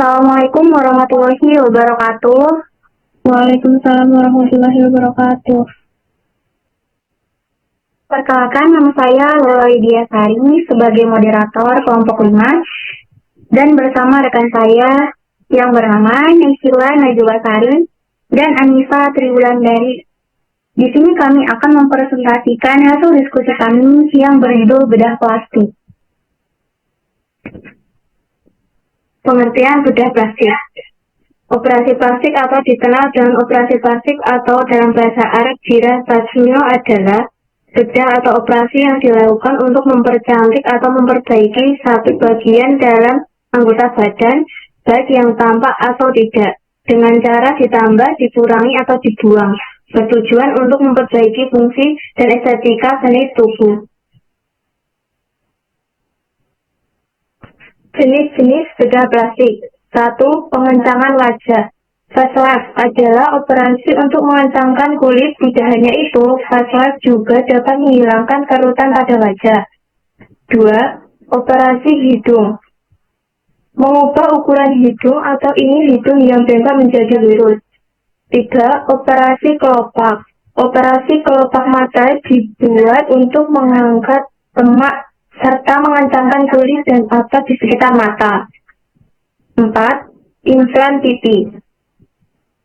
Assalamualaikum warahmatullahi wabarakatuh. Waalaikumsalam warahmatullahi wabarakatuh. Perkenalkan, nama saya Lola Lydia Sari sebagai moderator kelompok 5 dan bersama rekan saya yang bernama Naysila Najwa Sari dan Anissa Triwulandari. Di sini kami akan mempresentasikan hasil diskusi kami yang berjudul bedah plastik. Pengertian bedah plastik. Operasi plastik atau dikenal dengan operasi plastik atau dalam bahasa Arab Jirah-Tajmil adalah bedah atau operasi yang dilakukan untuk mempercantik atau memperbaiki satu bagian dalam anggota badan, baik yang tampak atau tidak, dengan cara ditambah, dikurangi, atau dibuang, bertujuan untuk memperbaiki fungsi dan estetika seni tubuh. Jenis-jenis bedah plastik. 1. Pengencangan wajah. Facelift adalah operasi untuk mengencangkan kulit. Tidak hanya itu, facelift juga dapat menghilangkan kerutan pada wajah. 2. Operasi hidung. Mengubah ukuran hidung atau ini hidung yang bengkak menjadi lurus. 3. Operasi kelopak. Operasi kelopak mata dibuat untuk mengangkat lemak serta mengencangkan kulit dan otot di sekitar mata. 4. Implan pipi.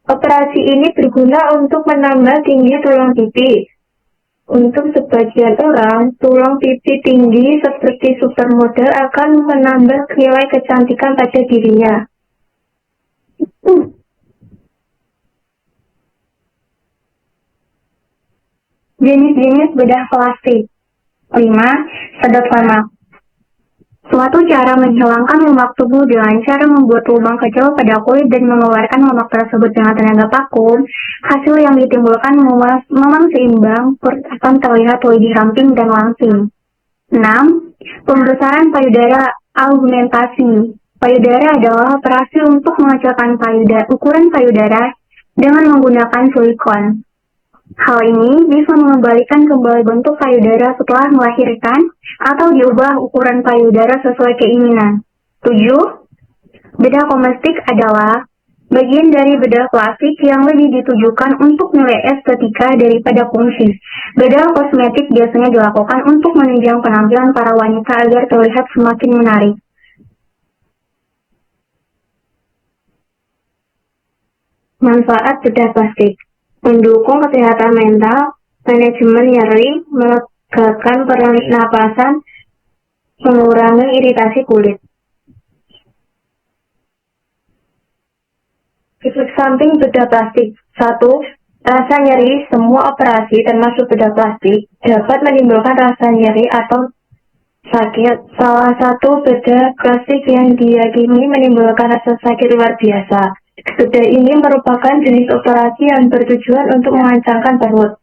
Operasi ini berguna untuk menambah tinggi tulang pipi. Untuk sebagian orang, tulang pipi tinggi seperti supermodel akan menambah nilai kecantikan pada dirinya. Jenis-jenis bedah plastik. 5. Sedot lemak. Suatu cara menghilangkan lemak tubuh dengan cara membuat lubang kecil pada kulit dan mengeluarkan lemak tersebut dengan tenaga vakum. Hasil yang ditimbulkan memang seimbang, perut akan terlihat lebih ramping dan langsing. 6. Pembesaran payudara augmentasi. Payudara adalah operasi untuk mengecilkan ukuran payudara dengan menggunakan silikon. Hal ini bisa mengembalikan kembali bentuk payudara setelah melahirkan atau diubah ukuran payudara sesuai keinginan. 7. Bedah kosmetik adalah bagian dari bedah plastik yang lebih ditujukan untuk nilai estetika daripada fungsi. Bedah kosmetik biasanya dilakukan untuk menunjang penampilan para wanita agar terlihat semakin menarik. Manfaat bedah plastik: mendukung kesehatan mental, manajemen nyeri, melegakan pernapasan, mengurangi iritasi kulit. Efek samping bedah plastik. 1. Rasa nyeri. Semua operasi termasuk bedah plastik dapat menimbulkan rasa nyeri atau sakit. Salah satu bedah plastik yang diyakini menimbulkan rasa sakit luar biasa. Bedah ini merupakan jenis operasi yang bertujuan untuk mengencangkan perut.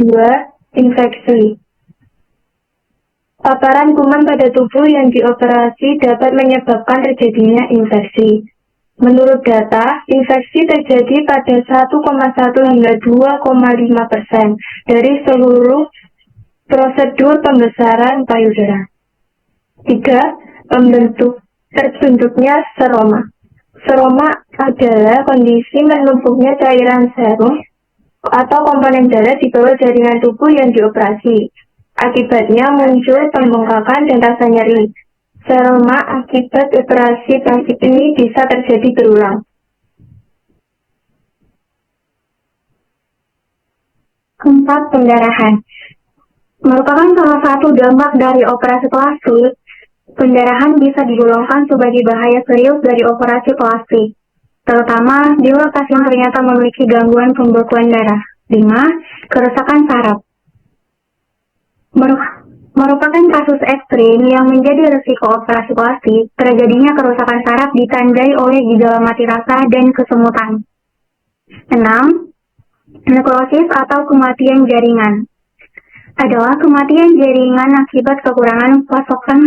2. Infeksi. Paparan kuman pada tubuh yang dioperasi dapat menyebabkan terjadinya infeksi. Menurut data, infeksi terjadi pada 1,1 hingga 2,5% dari seluruh prosedur pembesaran payudara. 3. Terbentuknya seroma. Seroma adalah kondisi menumpuknya cairan serum atau komponen darah di bawah jaringan tubuh yang dioperasi. Akibatnya muncul pembengkakan dan rasa nyeri. Seroma akibat operasi plastik ini bisa terjadi berulang. 4. Pendarahan. Merupakan salah satu dampak dari operasi plastik. Pendarahan bisa digolongkan sebagai bahaya serius dari operasi plastik, terutama bila pasien ternyata memiliki gangguan pembekuan darah. 5. Kerusakan saraf. Merupakan kasus ekstrim yang menjadi risiko operasi plastik. Terjadinya kerusakan saraf ditandai oleh gejala mati rasa dan kesemutan. 6. Nekrosis atau kematian jaringan adalah kematian jaringan akibat kekurangan pasokan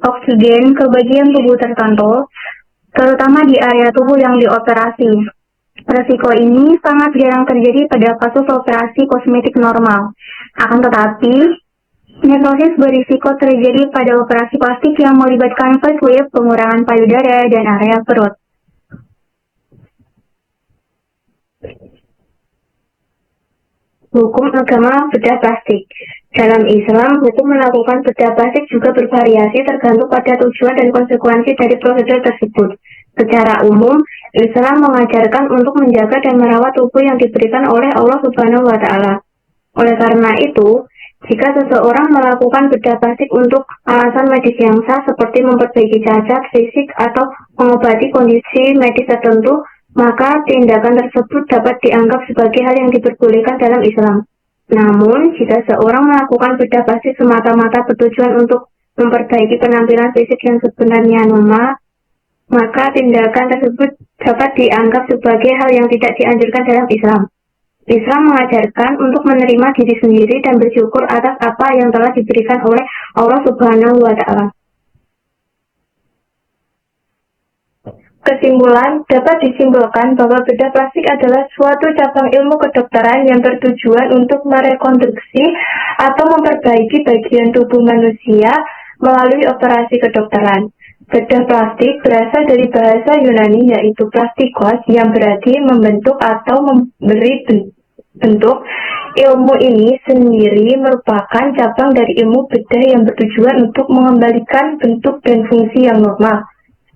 oksigen ke bagian tubuh tertentu, terutama di area tubuh yang dioperasi. Risiko ini sangat jarang terjadi pada kasus operasi kosmetik normal. Akan tetapi, Nekrosis berisiko terjadi pada operasi plastik yang melibatkan facelift, pengurangan payudara, dan area perut. Hukum agama bedah plastik. Dalam Islam, hukum melakukan bedah plastik juga bervariasi tergantung pada tujuan dan konsekuensi dari prosedur tersebut. Secara umum, Islam mengajarkan untuk menjaga dan merawat tubuh yang diberikan oleh Allah Subhanahu wa Ta'ala. Oleh karena itu, jika seseorang melakukan bedah plastik untuk alasan medis yang sah seperti memperbaiki cacat fisik atau mengobati kondisi medis tertentu, maka tindakan tersebut dapat dianggap sebagai hal yang diperbolehkan dalam Islam. Namun, jika seorang melakukan bedah plastik semata-mata bertujuan untuk memperbaiki penampilan fisik yang sebenarnya normal, maka tindakan tersebut dapat dianggap sebagai hal yang tidak dianjurkan dalam Islam. Islam mengajarkan untuk menerima diri sendiri dan bersyukur atas apa yang telah diberikan oleh Allah Subhanahu wa Ta'ala. Kesimpulan, dapat disimpulkan bahwa bedah plastik adalah suatu cabang ilmu kedokteran yang bertujuan untuk merekonstruksi atau memperbaiki bagian tubuh manusia melalui operasi kedokteran. Bedah plastik berasal dari bahasa Yunani yaitu plastikos yang berarti membentuk atau memberi bentuk. Ilmu ini sendiri merupakan cabang dari ilmu bedah yang bertujuan untuk mengembalikan bentuk dan fungsi yang normal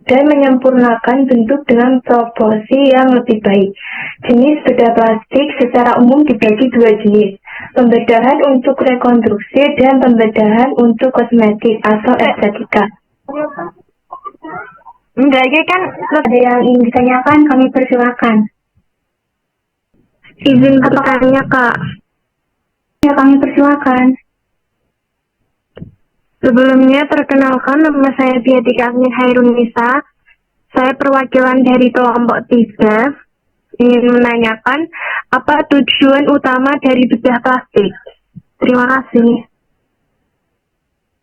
dan menyempurnakan bentuk dengan proporsi yang lebih baik. Jenis bedah plastik secara umum dibagi dua jenis, pembedahan untuk rekonstruksi dan pembedahan untuk kosmetik atau estetika. Enggak, aja kan ada yang ingin ditanyakan, kami persilakan. Izin bertanya, Kak. Ya, kami persilakan. Sebelumnya, perkenalkan, nama saya Biatika Agni Hairunisa. Saya perwakilan dari kelompok 3. Ingin menanyakan, apa tujuan utama dari bedah plastik? Terima kasih.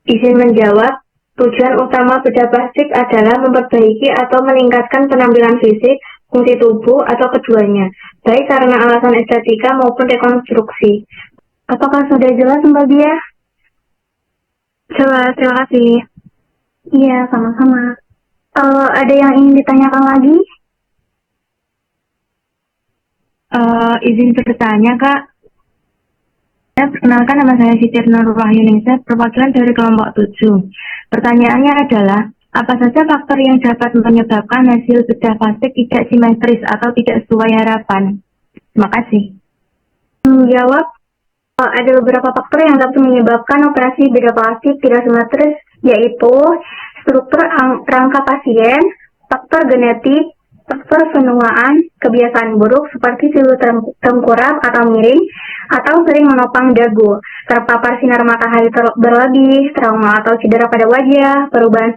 Izin menjawab, tujuan utama bedah plastik adalah memperbaiki atau meningkatkan penampilan fisik, fungsi tubuh, atau keduanya, baik karena alasan estetika maupun rekonstruksi. Apakah sudah jelas, Mbak Bia? Jelas, terima kasih. Iya, sama-sama. Ada yang ingin ditanyakan lagi? Izin bertanya, Kak. Perkenalkan, nama saya Siti Nur Wahyuningsih, perwakilan dari kelompok 7. Pertanyaannya adalah, apa saja faktor yang dapat menyebabkan hasil bedah plastik tidak simetris atau tidak sesuai harapan? Terima kasih. Menjawab, ada beberapa faktor yang dapat menyebabkan operasi bedah plastik tidak simetris, yaitu struktur rangka pasien, faktor genetik, faktor penuaan, kebiasaan buruk seperti silu tengkurap atau miring, atau sering menopang dagu, terpapar sinar matahari berlebih, trauma atau cedera pada wajah, perubahan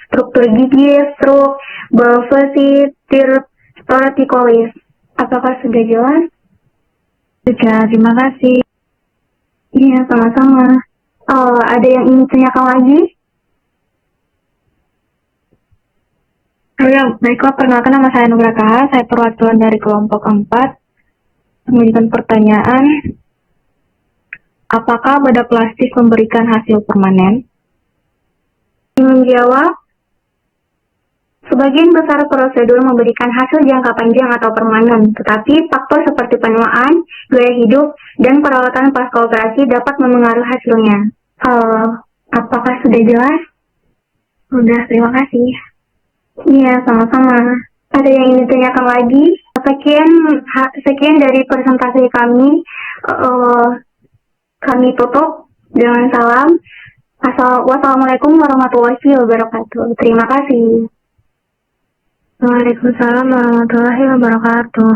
struktur gigi, stroke, bulvosis, torticollis. Apakah sudah jelas? Sudah, terima kasih. Iya, sama-sama. Ada yang ingin ditanyakan lagi? Baiklah, perkenalkan, nama saya Nugra Kaha, saya perwakilan dari kelompok 4. Mengajukan pertanyaan, apakah bedah plastik memberikan hasil permanen? Menjawab, sebagian besar prosedur memberikan hasil jangka panjang atau permanen, tetapi faktor seperti penuaan, gaya hidup, dan perawatan pasca operasi dapat memengaruhi hasilnya. Apakah sudah jelas? Sudah, terima kasih. Iya, sama-sama. Ada yang ingin ditanyakan lagi? Sekian dari presentasi kami. Kami tutup dengan salam. Wassalamualaikum warahmatullahi wabarakatuh. Terima kasih. Waalaikumsalam warahmatullahi wabarakatuh.